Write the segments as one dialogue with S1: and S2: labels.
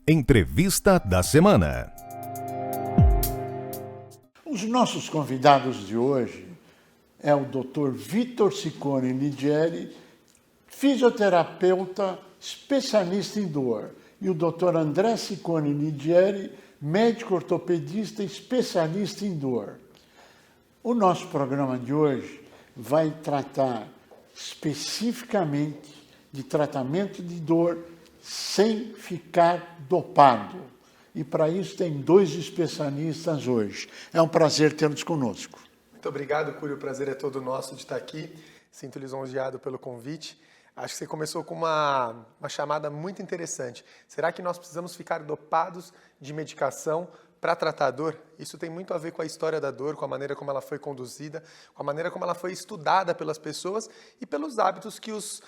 S1: Entrevista da semana.
S2: Os nossos convidados de hoje é o Dr. Vitor Ciccone Ligieri, fisioterapeuta especialista em dor, e o Dr. André Ciccone Ligieri, médico ortopedista especialista em dor. O nosso programa de hoje vai tratar especificamente de tratamento de dor sem ficar dopado. E para isso tem dois especialistas hoje. É um prazer tê-los conosco.
S3: Muito obrigado, Cúlio. O prazer é todo nosso de estar aqui. Sinto lisonjeado pelo convite. Acho que você começou com uma chamada muito interessante. Será que nós precisamos ficar dopados de medicação para tratar a dor? Isso tem muito a ver com a história da dor, com a maneira como ela foi conduzida, com a maneira como ela foi estudada pelas pessoas e pelos hábitos que os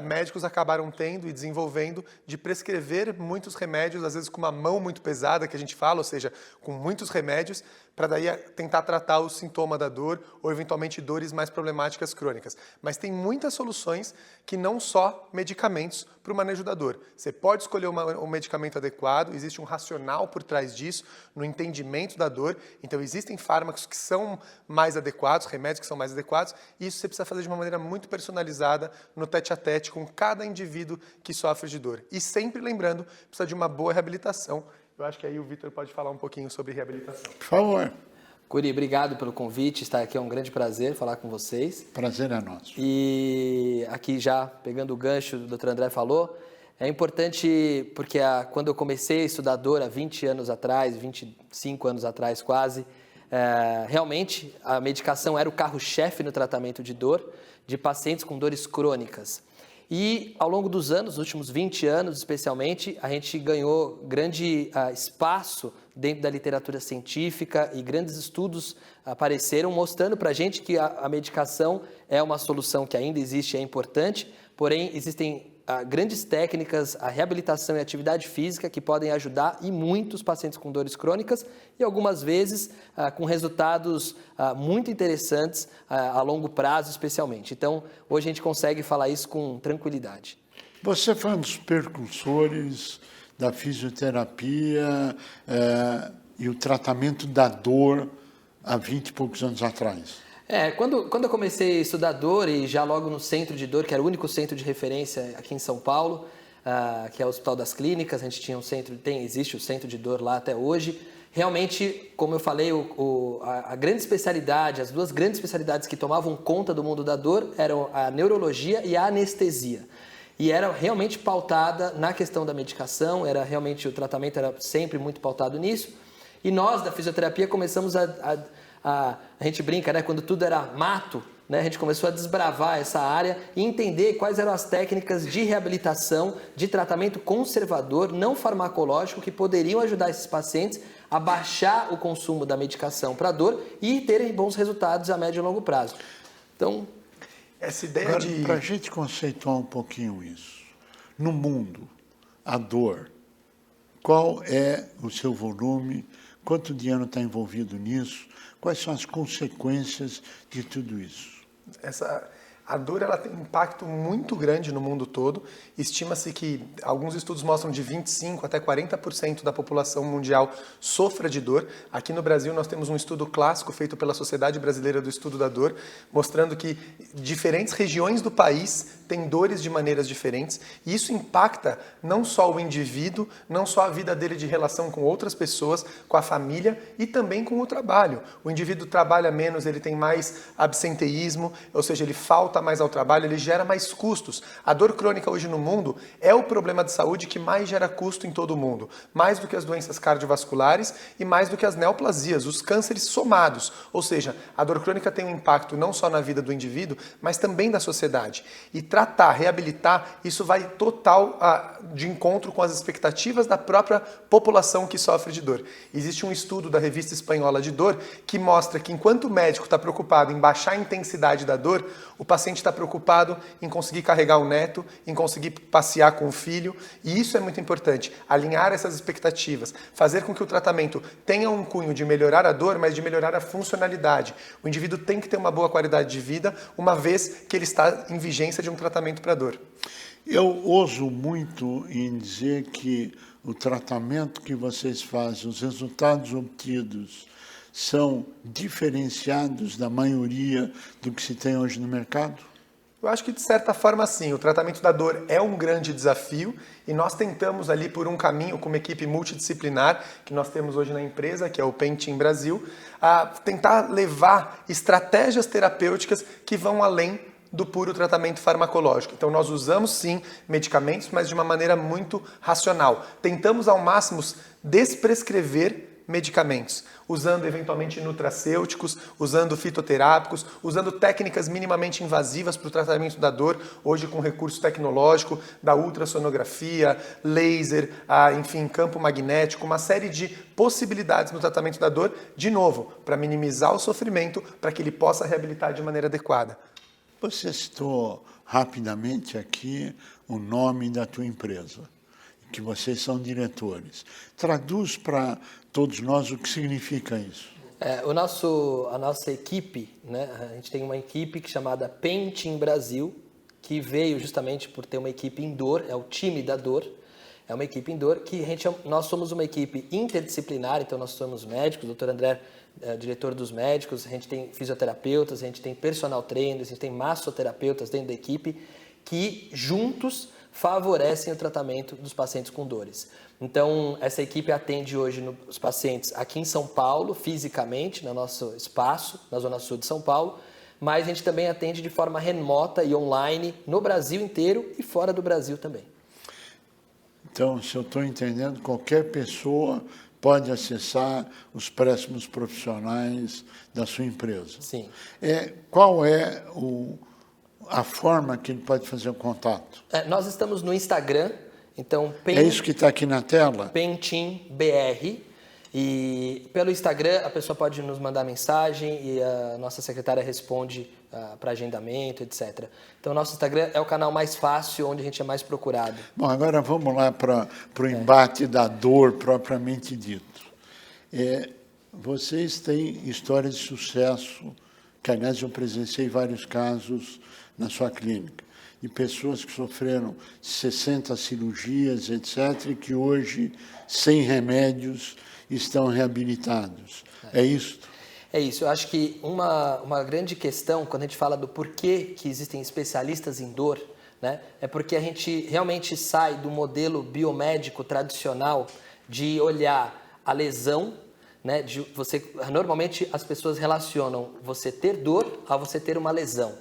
S3: médicos acabaram tendo e desenvolvendo de prescrever muitos remédios, às vezes com uma mão muito pesada, que a gente fala, ou seja, com muitos remédios, para daí tentar tratar o sintoma da dor ou eventualmente dores mais problemáticas crônicas. Mas tem muitas soluções que não só medicamentos para o manejo da dor. Você pode escolher um medicamento adequado, existe um racional por trás disso, no entendimento da dor. Então existem fármacos que são mais adequados, remédios que são mais adequados, e isso você precisa fazer de uma maneira muito personalizada, no tete-a-tete com cada indivíduo que sofre de dor. E sempre lembrando, precisa de uma boa reabilitação. Eu acho que aí o Vitor pode falar um pouquinho sobre reabilitação.
S2: Por favor.
S4: Curi, obrigado pelo convite, estar aqui é um grande prazer falar com vocês.
S2: Prazer é nosso.
S4: E aqui já, pegando o gancho do Dr. André falou, é importante porque quando eu comecei a estudar dor há 20 anos atrás, 25 anos atrás quase, realmente a medicação era o carro-chefe no tratamento de dor de pacientes com dores crônicas. E ao longo dos anos, nos últimos 20 anos especialmente, a gente ganhou grande espaço dentro da literatura científica e grandes estudos apareceram mostrando para a gente que a medicação é uma solução que ainda existe e é importante, porém existem grandes técnicas, a reabilitação e a atividade física que podem ajudar e muito os pacientes com dores crônicas e algumas vezes com resultados muito interessantes a longo prazo especialmente. Então, hoje a gente consegue falar isso com tranquilidade.
S2: Você foi um dos precursores da fisioterapia e o tratamento da dor há 20 e poucos anos atrás.
S4: Quando eu comecei a estudar dor, e já logo no centro de dor, que era o único centro de referência aqui em São Paulo, que é o Hospital das Clínicas, a gente tinha existe o centro de dor lá até hoje. Realmente, como eu falei, a grande especialidade, as duas grandes especialidades que tomavam conta do mundo da dor eram a neurologia e a anestesia. E era realmente pautada na questão da medicação, o tratamento era sempre muito pautado nisso. E nós, da fisioterapia, começamos a gente brinca, né? Quando tudo era mato, né? A gente começou a desbravar essa área e entender quais eram as técnicas de reabilitação, de tratamento conservador, não farmacológico, que poderiam ajudar esses pacientes a baixar o consumo da medicação para dor e terem bons resultados a médio e longo prazo. Então,
S3: essa ideia
S2: Para a gente conceituar um pouquinho isso, no mundo, a dor, qual é o seu volume, quanto dinheiro está envolvido nisso, quais são as consequências de tudo isso?
S3: A dor ela tem um impacto muito grande no mundo todo. Estima-se que alguns estudos mostram de 25% até 40% da população mundial sofra de dor. Aqui no Brasil nós temos um estudo clássico feito pela Sociedade Brasileira do Estudo da Dor, mostrando que diferentes regiões do país têm dores de maneiras diferentes. E isso impacta não só o indivíduo, não só a vida dele de relação com outras pessoas, com a família e também com o trabalho. O indivíduo trabalha menos, ele tem mais absenteísmo, ou seja, ele falta mais ao trabalho, ele gera mais custos. A dor crônica hoje no mundo é o problema de saúde que mais gera custo em todo o mundo, mais do que as doenças cardiovasculares e mais do que as neoplasias, os cânceres somados. Ou seja, a dor crônica tem um impacto não só na vida do indivíduo, mas também da sociedade. E tratar, reabilitar, isso vai total de encontro com as expectativas da própria população que sofre de dor. Existe um estudo da Revista Espanhola de Dor que mostra que enquanto o médico está preocupado em baixar a intensidade da dor, o paciente está preocupado em conseguir carregar o neto, em conseguir passear com o filho, e isso é muito importante, alinhar essas expectativas, fazer com que o tratamento tenha um cunho de melhorar a dor, mas de melhorar a funcionalidade. O indivíduo tem que ter uma boa qualidade de vida, uma vez que ele está em vigência de um tratamento para dor.
S2: Eu ouso muito em dizer que o tratamento que vocês fazem, os resultados obtidos, são diferenciados da maioria do que se tem hoje no mercado?
S3: Eu acho que, de certa forma, sim. O tratamento da dor é um grande desafio e nós tentamos ali por um caminho com uma equipe multidisciplinar que nós temos hoje na empresa, que é o Pain Team Brasil, a tentar levar estratégias terapêuticas que vão além do puro tratamento farmacológico. Então nós usamos sim medicamentos, mas de uma maneira muito racional. Tentamos ao máximo desprescrever medicamentos, usando eventualmente nutracêuticos, usando fitoterápicos, usando técnicas minimamente invasivas para o tratamento da dor, hoje com recurso tecnológico da ultrassonografia, laser, enfim, campo magnético, uma série de possibilidades no tratamento da dor, de novo, para minimizar o sofrimento, para que ele possa reabilitar de maneira adequada.
S2: Você citou rapidamente aqui o nome da tua empresa, que vocês são diretores. Traduz para todos nós o que significa isso.
S4: A nossa equipe, né, a gente tem uma equipe chamada Pain Team Brasil, que veio justamente por ter uma equipe em dor, é o time da dor. É uma equipe em dor que nós somos uma equipe interdisciplinar, então nós somos médicos, o Dr. André é diretor dos médicos, a gente tem fisioterapeutas, a gente tem personal trainers, a gente tem massoterapeutas dentro da equipe que juntos favorecem o tratamento dos pacientes com dores. Então, essa equipe atende hoje os pacientes aqui em São Paulo, fisicamente, no nosso espaço, na Zona Sul de São Paulo, mas a gente também atende de forma remota e online no Brasil inteiro e fora do Brasil também.
S2: Então, se eu estou entendendo, qualquer pessoa pode acessar os préstimos profissionais da sua empresa.
S4: Sim.
S2: Qual é a forma que ele pode fazer o contato?
S4: Nós estamos no Instagram, então...
S2: É isso que está aqui na tela?
S4: Pain Team BR. E pelo Instagram a pessoa pode nos mandar mensagem e a nossa secretária responde para agendamento, etc. Então, nosso Instagram é o canal mais fácil, onde a gente é mais procurado.
S2: Bom, agora vamos lá para o embate da dor propriamente dito. Vocês têm histórias de sucesso, que aliás eu presenciei vários casos na sua clínica, de pessoas que sofreram 60 cirurgias, etc., e que hoje, sem remédios, estão reabilitados. É isso?
S4: É isso. Eu acho que uma grande questão, quando a gente fala do porquê que existem especialistas em dor, né, é porque a gente realmente sai do modelo biomédico tradicional de olhar a lesão, né, normalmente as pessoas relacionam você ter dor a você ter uma lesão.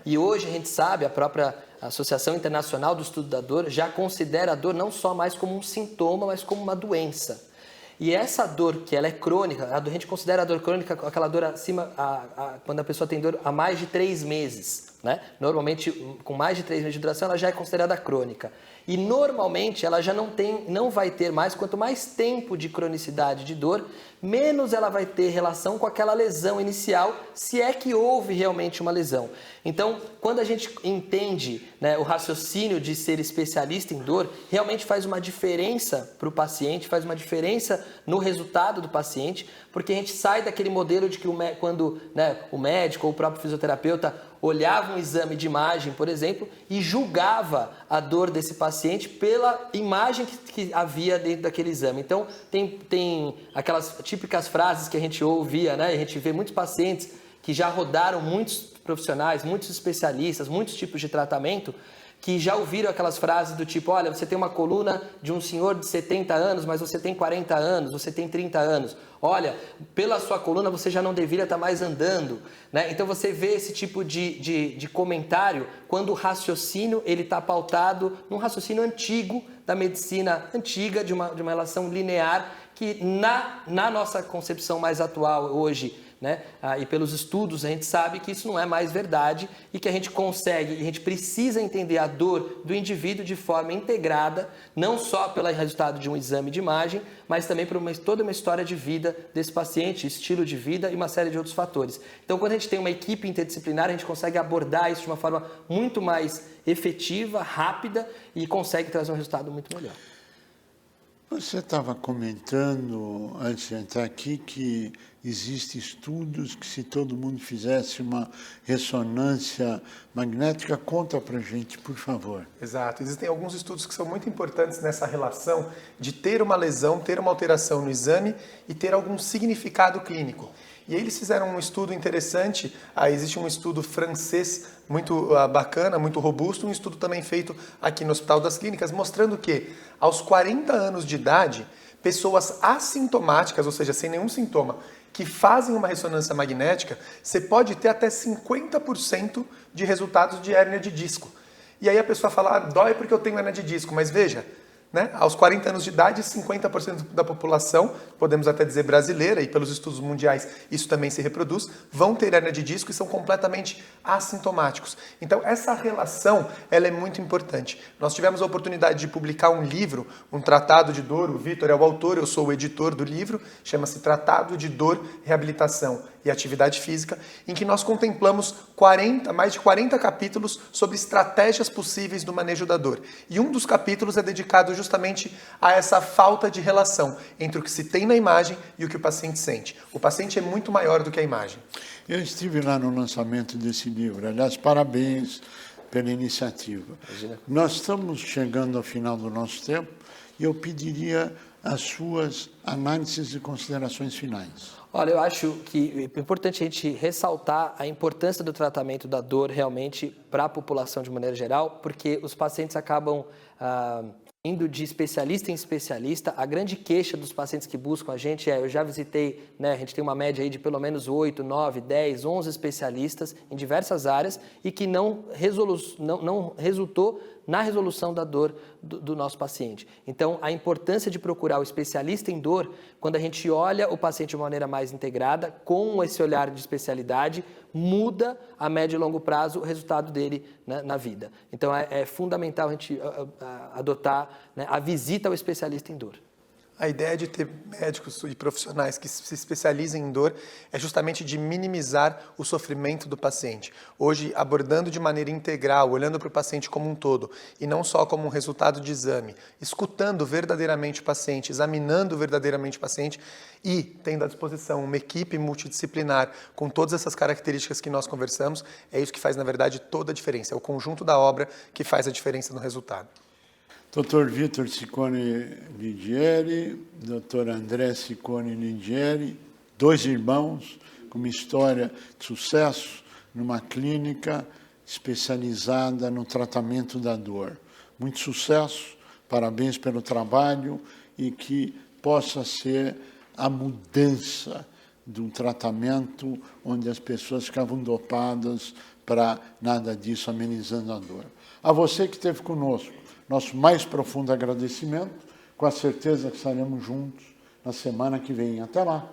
S4: E hoje a gente sabe, a própria Associação Internacional do Estudo da Dor já considera a dor não só mais como um sintoma, mas como uma doença. E essa dor, que ela é crônica, a gente considera a dor crônica aquela dor acima, quando a pessoa tem dor há mais de 3 meses. Né? Normalmente, com mais de 3 meses de duração, ela já é considerada crônica. E normalmente ela já não vai ter mais, quanto mais tempo de cronicidade de dor, menos ela vai ter relação com aquela lesão inicial, se é que houve realmente uma lesão. Então, quando a gente entende, né, o raciocínio de ser especialista em dor, realmente faz uma diferença para o paciente, faz uma diferença no resultado do paciente, porque a gente sai daquele modelo de que quando, né, o médico ou o próprio fisioterapeuta olhava um exame de imagem, por exemplo, e julgava a dor desse paciente pela imagem que havia dentro daquele exame. Então, tem aquelas típicas frases que a gente ouvia, né? A gente vê muitos pacientes que já rodaram muitos profissionais, muitos especialistas, muitos tipos de tratamento, que já ouviram aquelas frases do tipo, olha, você tem uma coluna de um senhor de 70 anos, mas você tem 40 anos, você tem 30 anos. Olha, pela sua coluna você já não deveria estar mais andando. Né? Então você vê esse tipo de comentário quando o raciocínio está pautado num raciocínio antigo, da medicina antiga, de uma relação linear, que na nossa concepção mais atual hoje, né? E pelos estudos a gente sabe que isso não é mais verdade e que a gente precisa entender a dor do indivíduo de forma integrada, não só pelo resultado de um exame de imagem, mas também por toda uma história de vida desse paciente, estilo de vida e uma série de outros fatores. Então, quando a gente tem uma equipe interdisciplinar, a gente consegue abordar isso de uma forma muito mais efetiva, rápida e consegue trazer um resultado muito melhor.
S2: Você estava comentando, antes de entrar aqui, que existem estudos que se todo mundo fizesse uma ressonância magnética, conta para a gente, por favor.
S3: Exato. Existem alguns estudos que são muito importantes nessa relação de ter uma lesão, ter uma alteração no exame e ter algum significado clínico. E aí eles fizeram um estudo interessante, existe um estudo francês muito bacana, muito robusto, um estudo também feito aqui no Hospital das Clínicas, mostrando que aos 40 anos de idade, pessoas assintomáticas, ou seja, sem nenhum sintoma, que fazem uma ressonância magnética, você pode ter até 50% de resultados de hérnia de disco. E aí a pessoa fala, dói porque eu tenho hérnia de disco, mas veja, né? Aos 40 anos de idade, 50% da população, podemos até dizer brasileira, e pelos estudos mundiais isso também se reproduz, vão ter hérnia de disco e são completamente assintomáticos. Então, essa relação ela é muito importante. Nós tivemos a oportunidade de publicar um livro, um tratado de dor, o Vitor é o autor, eu sou o editor do livro, chama-se Tratado de Dor, Reabilitação e Atividade Física, em que nós contemplamos mais de 40 capítulos sobre estratégias possíveis do manejo da dor. E um dos capítulos é dedicado justamente a essa falta de relação entre o que se tem na imagem e o que o paciente sente. O paciente é muito maior do que a imagem.
S2: Eu estive lá no lançamento desse livro. Aliás, parabéns pela iniciativa.
S4: Imagina.
S2: Nós estamos chegando ao final do nosso tempo e eu pediria as suas análises e considerações finais.
S4: Olha, eu acho que é importante a gente ressaltar a importância do tratamento da dor realmente para a população de maneira geral, porque os pacientes acabam indo de especialista em especialista. A grande queixa dos pacientes que buscam a gente eu já visitei, né, a gente tem uma média aí de pelo menos 8, 9, 10, 11 especialistas em diversas áreas e que não resultou na resolução da dor do nosso paciente. Então, a importância de procurar o especialista em dor, quando a gente olha o paciente de uma maneira mais integrada, com esse olhar de especialidade, muda a médio e longo prazo o resultado dele, né, na vida. Então, é fundamental a gente adotar, né, a visita ao especialista em dor.
S3: A ideia de ter médicos e profissionais que se especializem em dor é justamente de minimizar o sofrimento do paciente. Hoje, abordando de maneira integral, olhando para o paciente como um todo, e não só como um resultado de exame, escutando verdadeiramente o paciente, examinando verdadeiramente o paciente e tendo à disposição uma equipe multidisciplinar com todas essas características que nós conversamos, é isso que faz, na verdade, toda a diferença. É o conjunto da obra que faz a diferença no resultado.
S2: Dr. Vitor Ciccone Ligieri, Dr. André Ciccone Ligieri, dois irmãos com uma história de sucesso numa clínica especializada no tratamento da dor. Muito sucesso, parabéns pelo trabalho e que possa ser a mudança de um tratamento onde as pessoas ficavam dopadas para nada disso, amenizando a dor. A você que esteve conosco, nosso mais profundo agradecimento, com a certeza que estaremos juntos na semana que vem. Até lá!